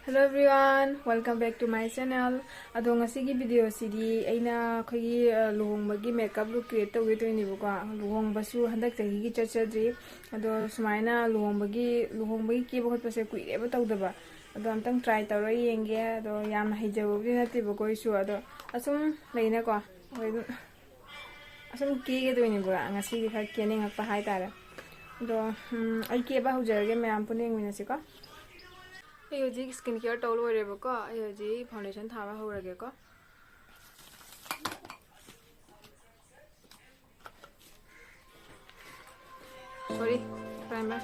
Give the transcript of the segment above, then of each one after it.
Hello everyone, welcome back to my channel. Ado ngasigi video sidi aina khoi luhongbagi makeup look create tawge toini buka luhongbasu handak chahi gi chachadri ado sumaina luhongbagi ki bahut pase kuire ba tawdaba ado amtang try tawra yenge ado yam hijawgi nati buko isu ado asum leina ko asum ki ge toini buka ngasigi kha kening hakpa hai tara ado ai ke ba hujarge mayam puning minasi ko I skin care towel ko foundation thava horage ko sorry primer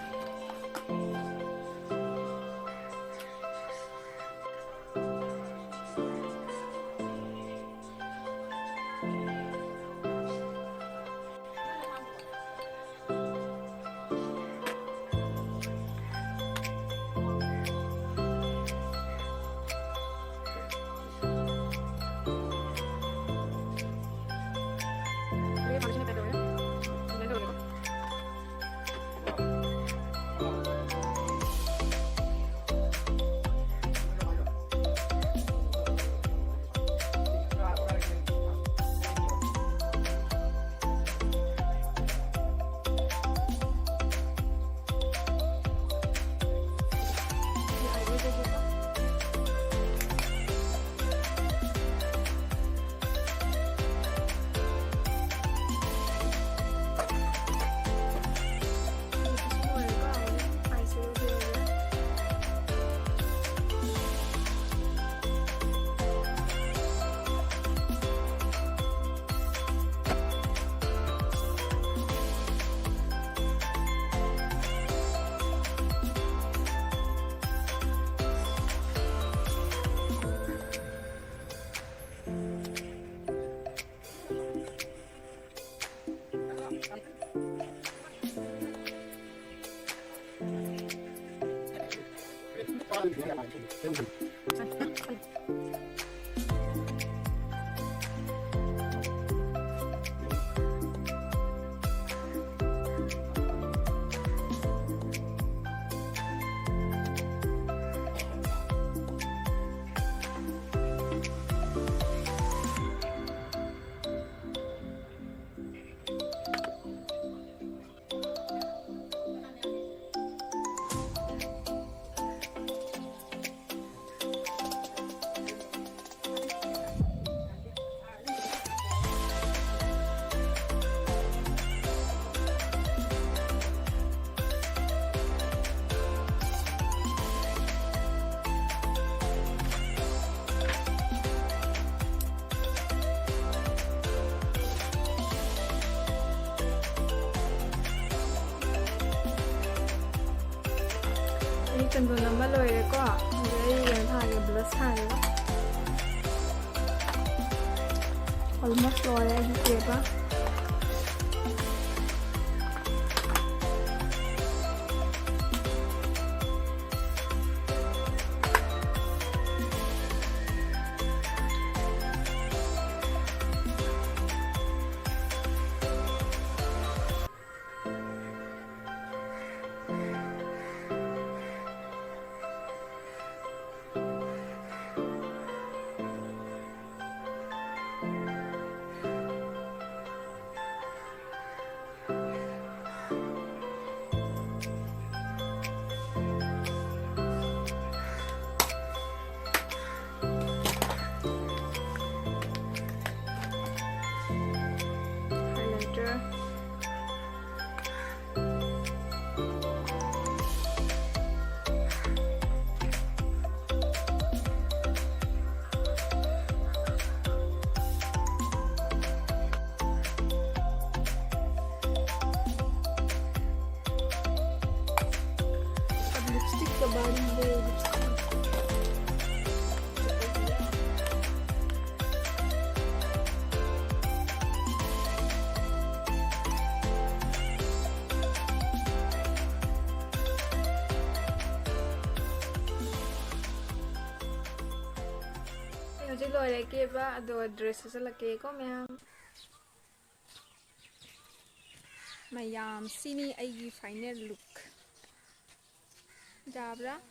Tentu nama lo ya kok, jadi yang thage blush thage ba. Almost lo ya gitu ba. Hojik loire ke ba ado dress sa lake ko mayam sini aigi final look jabra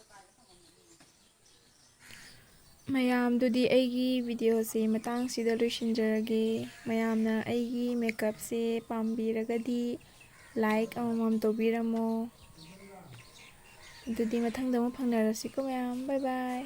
ꯃꯌꯥꯝꯗꯨꯗꯤ ꯑꯩꯒꯤ ꯚꯤꯗꯤꯑꯣꯁꯦ ꯃꯇꯥꯡꯁꯤꯗ ꯂꯣꯏꯁꯤꯟꯖꯔꯒꯦ ꯃꯌꯥꯝꯅ ꯑꯩꯒꯤ ꯃꯦꯀꯞꯁꯦ ꯄꯥꯝꯕꯤꯔꯒꯗꯤ like ꯑꯃꯃꯝ ꯇꯧꯕꯤꯔꯝꯃꯣ ꯑꯗꯨꯗꯤ ꯃꯊꯪꯗ ꯑꯃꯨꯛ ꯐꯪꯅꯔꯁꯤꯀꯣ ꯃꯌꯥꯝ ꯕꯥꯏ ꯕꯥꯏ